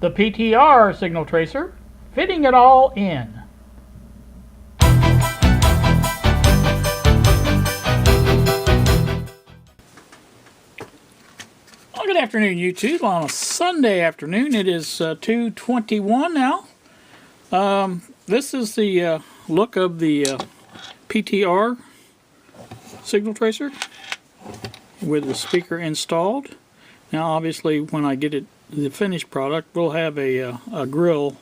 the PTR signal tracer, fitting it all in. Well, good afternoon, YouTube. On a Sunday afternoon, it is 2:21 now. This is the look of the PTR signal tracer with the speaker installed. Now, obviously, when I get it, the finished product, we'll have a grill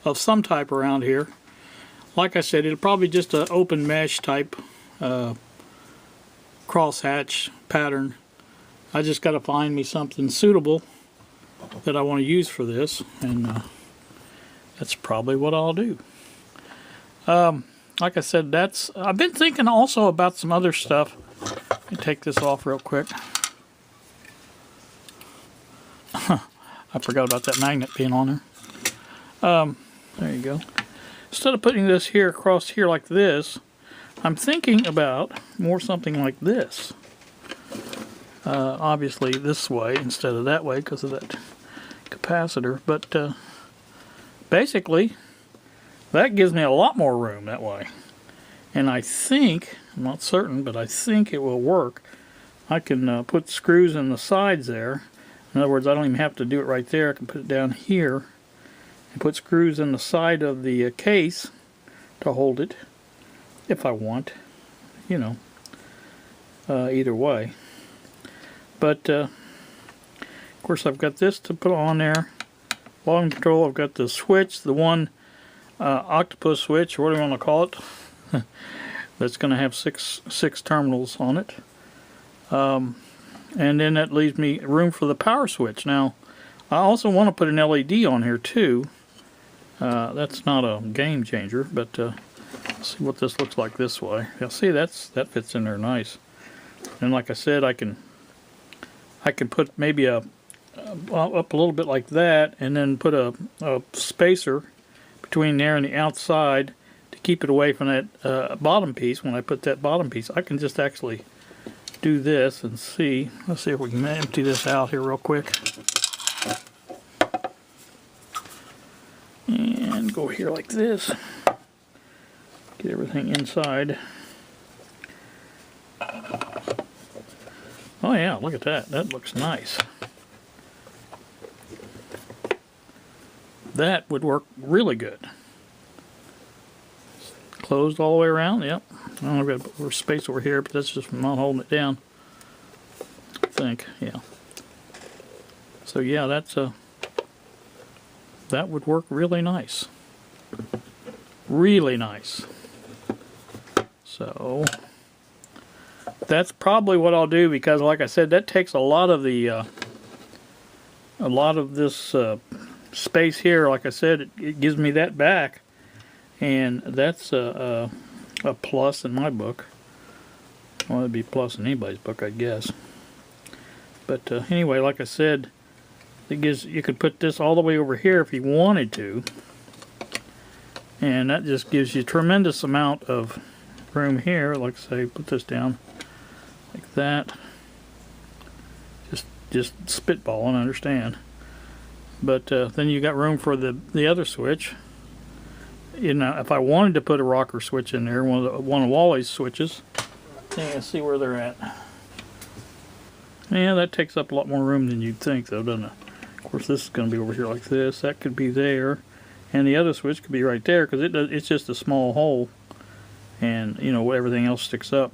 of some type around here. Like I said, it'll probably just an open mesh type crosshatch pattern. I just got to find me something suitable that I want to use for this, and that's probably what I'll do. Like I said, I've been thinking also about some other stuff. Let me take this off real quick. I forgot about that magnet being on there. There you go. Instead of putting this here across here like this, I'm thinking about more something like this. Obviously this way instead of that way because of that capacitor, but basically that gives me a lot more room that way. And I think, I'm not certain, but I think it will work. I can put screws in the sides there. In other words, I don't even have to do it right there. I can put it down here and put screws in the side of the case to hold it if I want, you know, either way. But of course I've got this to put on there. Volume control, I've got the switch, the one octopus switch, or what do you want to call it, that's going to have six terminals on it. And then that leaves me room for the power switch. Now, I also want to put an LED on here too. That's not a game changer, but let's see what this looks like this way. You'll see that fits in there nice. And like I said, I can put maybe up a little bit like that, and then put a spacer between there and the outside to keep it away from that bottom piece. When I put that bottom piece, I can just actually do this and see. Let's see if we can empty this out here real quick. And go here like this. Get everything inside. Oh yeah, look at that. That looks nice. That would work really good. Closed all the way around, yep. I don't know if I've got space over here, but that's just from not holding it down. I think, yeah. So yeah, that would work really nice. Really nice. So that's probably what I'll do, because like I said, that takes a lot of the this space here. Like I said, it gives me that back, and that's a plus in my book. Well, it'd be a plus in anybody's book, I guess. But anyway, like I said, you could put this all the way over here if you wanted to, and that just gives you a tremendous amount of room here. Like I say, put this down like that. Just spitballing, understand. But then you got room for the other switch. You know, if I wanted to put a rocker switch in there, one of Wally's switches. Yeah, see where they're at. Yeah, that takes up a lot more room than you'd think, though, doesn't it? Of course, this is going to be over here like this. That could be there, and the other switch could be right there, because it's just a small hole, and you know, everything else sticks up.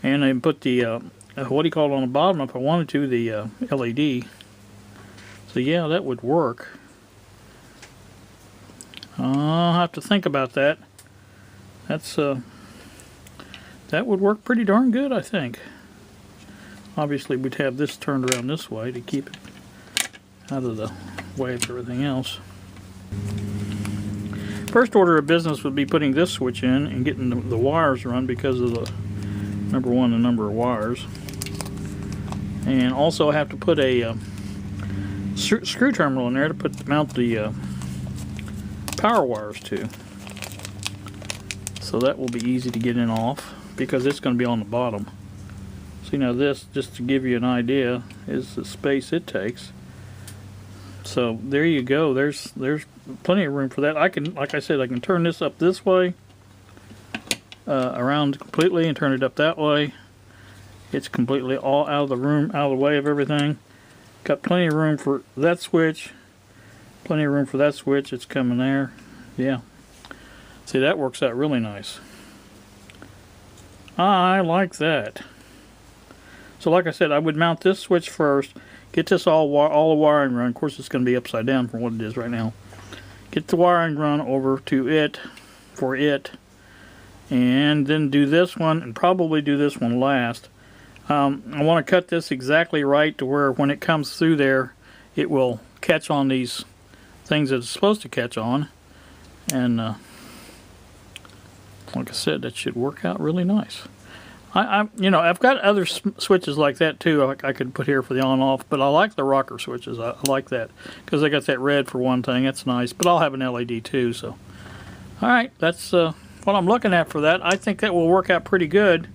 And I put the what do you call it on the bottom if I wanted to, the LED. So yeah, that would work. I'll have to think about that. That would work pretty darn good, I think. Obviously, we'd have this turned around this way to keep it out of the way of everything else. First order of business would be putting this switch in and getting the wires run, because of the number one, the number of wires. And also I have to put a screw terminal in there to mount the power wires to. So that will be easy to get in off, because it's going to be on the bottom. See, now this, just to give you an idea, is the space it takes. So there you go. There's plenty of room for that. I can, like I said, I can turn this up this way, around completely, and turn it up that way. It's completely all out of the room, out of the way of everything. Got plenty of room for that switch. Plenty of room for that switch. It's coming there. Yeah. See, that works out really nice. I like that. So like I said, I would mount this switch first. Get this all the wiring run. Of course, it's going to be upside down from what it is right now. Get the wiring run over to it, for it. And then do this one, and probably do this one last. I want to cut this exactly right to where when it comes through there, it will catch on these things that it's supposed to catch on. And like I said, that should work out really nice. You know, I've got other switches like that too. I could put here for the on-off, but I like the rocker switches. I like that because they got that red for one thing. That's nice. But I'll have an LED too. So, all right, that's what I'm looking at for that. I think that will work out pretty good.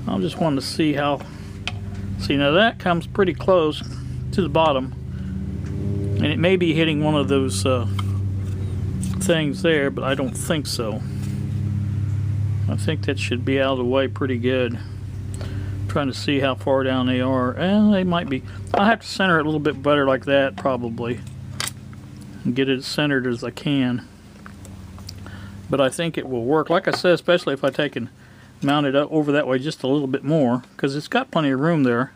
I just wanted to see how. See, now that comes pretty close to the bottom, and it may be hitting one of those things there, but I don't think so. I think that should be out of the way pretty good. I'm trying to see how far down they are. They might be. I'll have to center it a little bit better like that probably, and get it as centered as I can. But I think it will work. Like I said, especially if I take and mount it up over that way just a little bit more, because it's got plenty of room there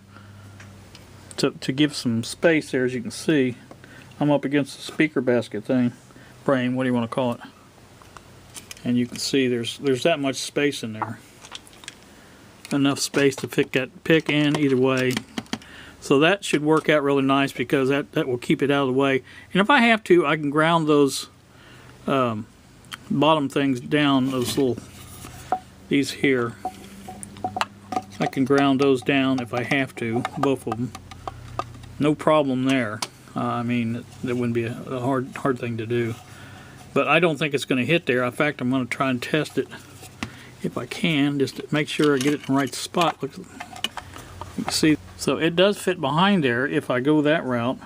to give some space there. As you can see, I'm up against the speaker basket thing, frame, what do you want to call it? And you can see there's that much space in there. Enough space to pick in either way. So that should work out really nice because that will keep it out of the way. And if I have to, I can ground those bottom things down, these here. I can ground those down if I have to, both of them. No problem there. I mean, that wouldn't be a hard thing to do. But I don't think it's going to hit there. In fact, I'm going to try and test it if I can, just to make sure I get it in the right spot. Look, you can see, so it does fit behind there. If I go that route,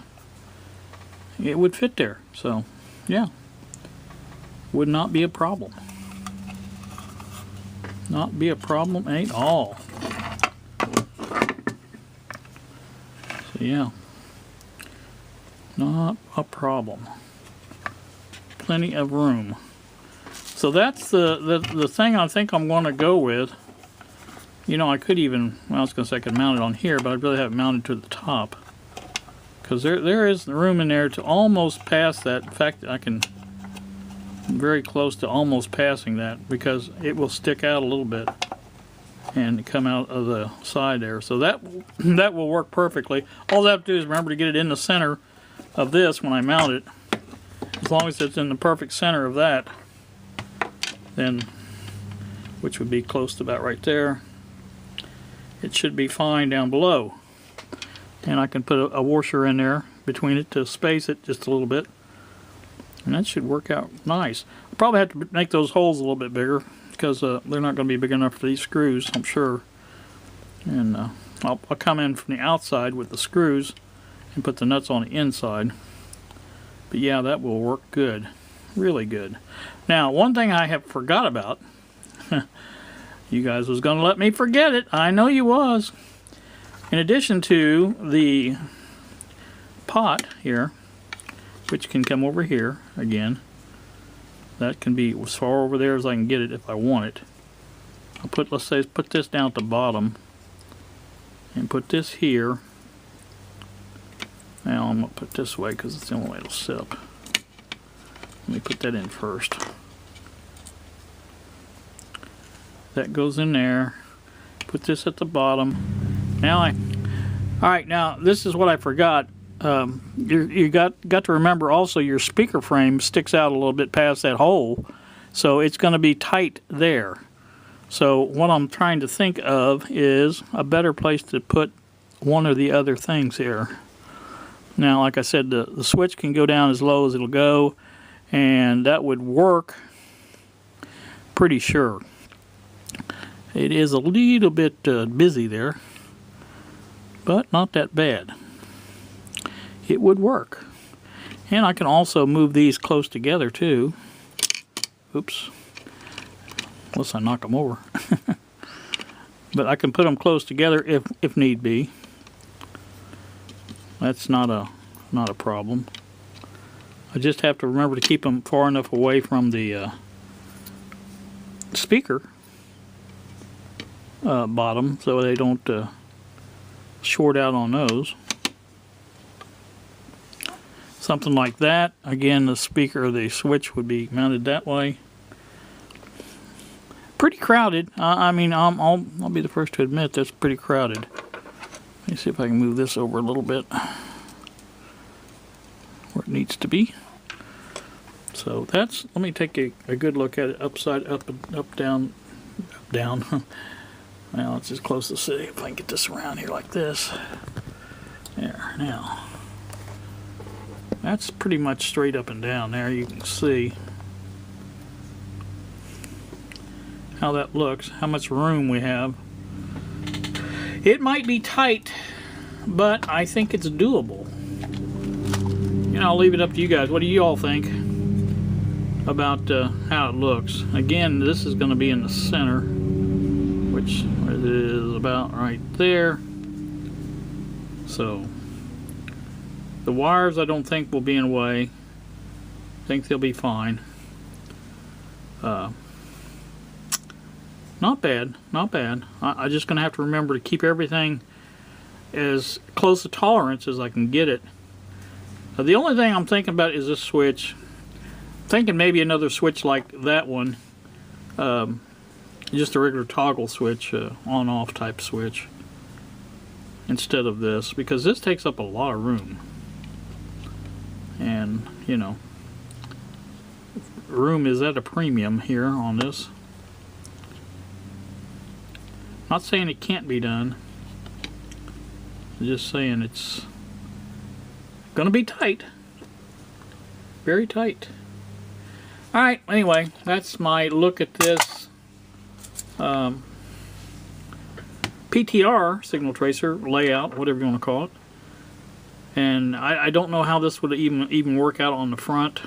it would fit there. So, yeah, would not be a problem. Not be a problem at all. So, yeah, not a problem. Plenty of room. So that's the thing I think I'm going to go with. You know, I could even, well, I was going to say I could mount it on here, but I'd really have it mounted to the top. Because there is room in there to almost pass that. In fact, I can, very close to almost passing that, because it will stick out a little bit and come out of the side there. So that will work perfectly. All I have to do is remember to get it in the center of this when I mount it. As long as it's in the perfect center of that, then, which would be close to about right there, it should be fine down below. And I can put a washer in there between it to space it just a little bit, and that should work out nice. I'll probably have to make those holes a little bit bigger because they're not going to be big enough for these screws, I'm sure. And I'll come in from the outside with the screws and put the nuts on the inside. But yeah, that will work good. Really good. Now, one thing I have forgot about. You guys was going to let me forget it. I know you was. In addition to the pot here, which can come over here again. That can be as far over there as I can get it if I want it. I'll put, let's say, put this down at the bottom. And put this here. Now I'm going to put it this way because it's the only way it'll sit up. Let me put that in first. That goes in there. Put this at the bottom. Now alright, now this is what I forgot. You got to remember also your speaker frame sticks out a little bit past that hole. So it's going to be tight there. So what I'm trying to think of is a better place to put one or the other things here. Now, like I said, the switch can go down as low as it'll go, and that would work pretty sure. It is a little bit busy there, but not that bad. It would work. And I can also move these close together too. Oops. Unless I knock them over. But I can put them close together if need be. That's not a problem. I just have to remember to keep them far enough away from the speaker bottom so they don't short out on those. Something like that. Again, the speaker, the switch would be mounted that way. Pretty crowded. I mean, I'll be the first to admit that's pretty crowded. Let me see if I can move this over a little bit where it needs to be. So that's, let me take a good look at it upside, up, down. Well, it's as close to see if I can get this around here like this. There, now. That's pretty much straight up and down there. You can see how that looks, how much room we have. It might be tight, but I think it's doable. You know, I'll leave it up to you guys. What do you all think about how it looks? Again, this is going to be in the center, which is about right there. So the wires I don't think will be in the way. I think they'll be fine. Not bad, not bad. I'm just going to have to remember to keep everything as close to tolerance as I can get it. The only thing I'm thinking about is this switch. Thinking maybe another switch like that one. Just a regular toggle switch, on-off type switch. Instead of this, because this takes up a lot of room. And, you know, room is at a premium here on this. Not saying it can't be done. I'm just saying it's gonna be tight. Very tight. Alright, anyway, that's my look at this PTR signal tracer layout, whatever you want to call it. And I don't know how this would even work out on the front.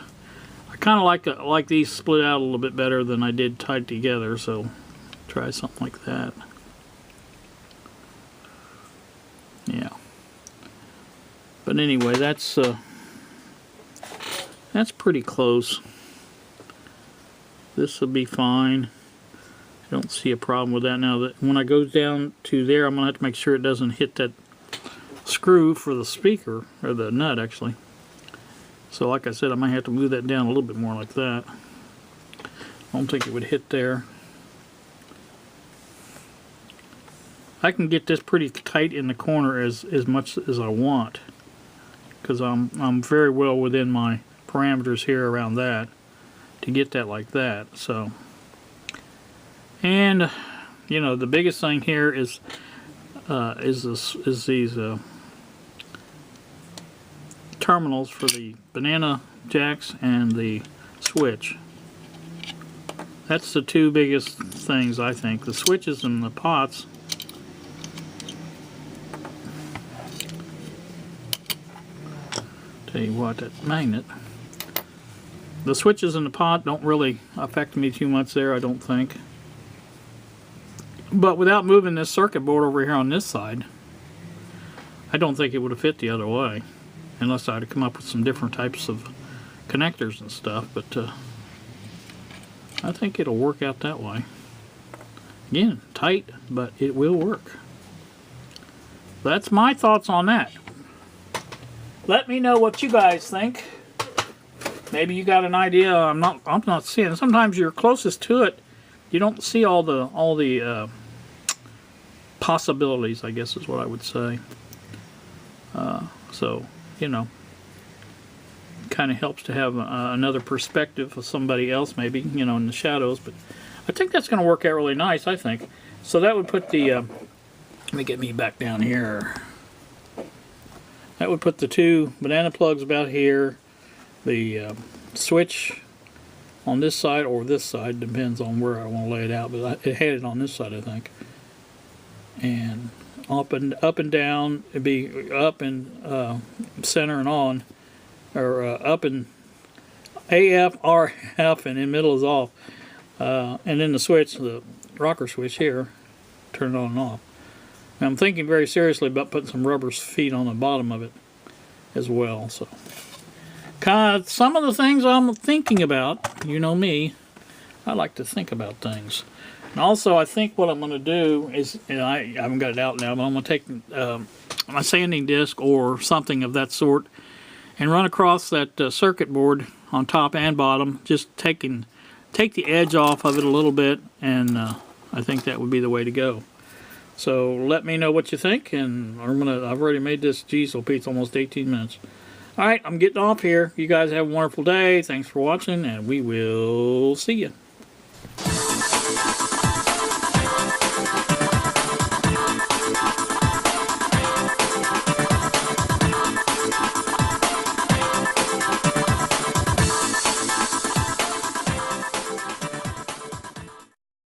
I kind of like these split out a little bit better than I did tied together, so try something like that. Yeah. But anyway, that's pretty close. This will be fine. I don't see a problem with that. Now that when I go down to there, I'm gonna have to make sure it doesn't hit that screw for the speaker, or the nut actually. So like I said, I might have to move that down a little bit more like that. I don't think it would hit there. I can get this pretty tight in the corner as much as I want, because I'm very well within my parameters here around that to get that like that. So, and you know, the biggest thing here is these terminals for the banana jacks and the switch. That's the two biggest things, I think. The switches and the pots. Tell you what, that magnet. The switches in the pot don't really affect me too much there, I don't think. But without moving this circuit board over here on this side, I don't think it would have fit the other way. Unless I had to come up with some different types of connectors and stuff. But I think it'll work out that way. Again, tight, but it will work. That's my thoughts on that. Let me know what you guys think. Maybe you got an idea I'm not seeing. Sometimes you're closest to it, you don't see all the possibilities, I guess is what I would say. So, you know, kind of helps to have another perspective of somebody else, maybe, you know, in the shadows. But I think that's going to work out really nice, I think. So that would put the, let me get me back down here. That would put the two banana plugs about here, the switch on this side or this side, depends on where I want to lay it out, but it had it on this side, I think. And up and down, it'd be up and center and on, or up and AF, RF, and in middle is off. And then the switch, the rocker switch here, turn it on and off. Now I'm thinking very seriously about putting some rubber feet on the bottom of it as well. So, kind of some of the things I'm thinking about. You know me, I like to think about things. And also, I think what I'm going to do is, and I haven't got it out now, but I'm going to take my sanding disc or something of that sort and run across that circuit board on top and bottom, just take the edge off of it a little bit, and I think that would be the way to go. So let me know what you think, and I've already made this diesel pizza almost 18 minutes. All right, I'm getting off here. You guys have a wonderful day. Thanks for watching, and we will see you.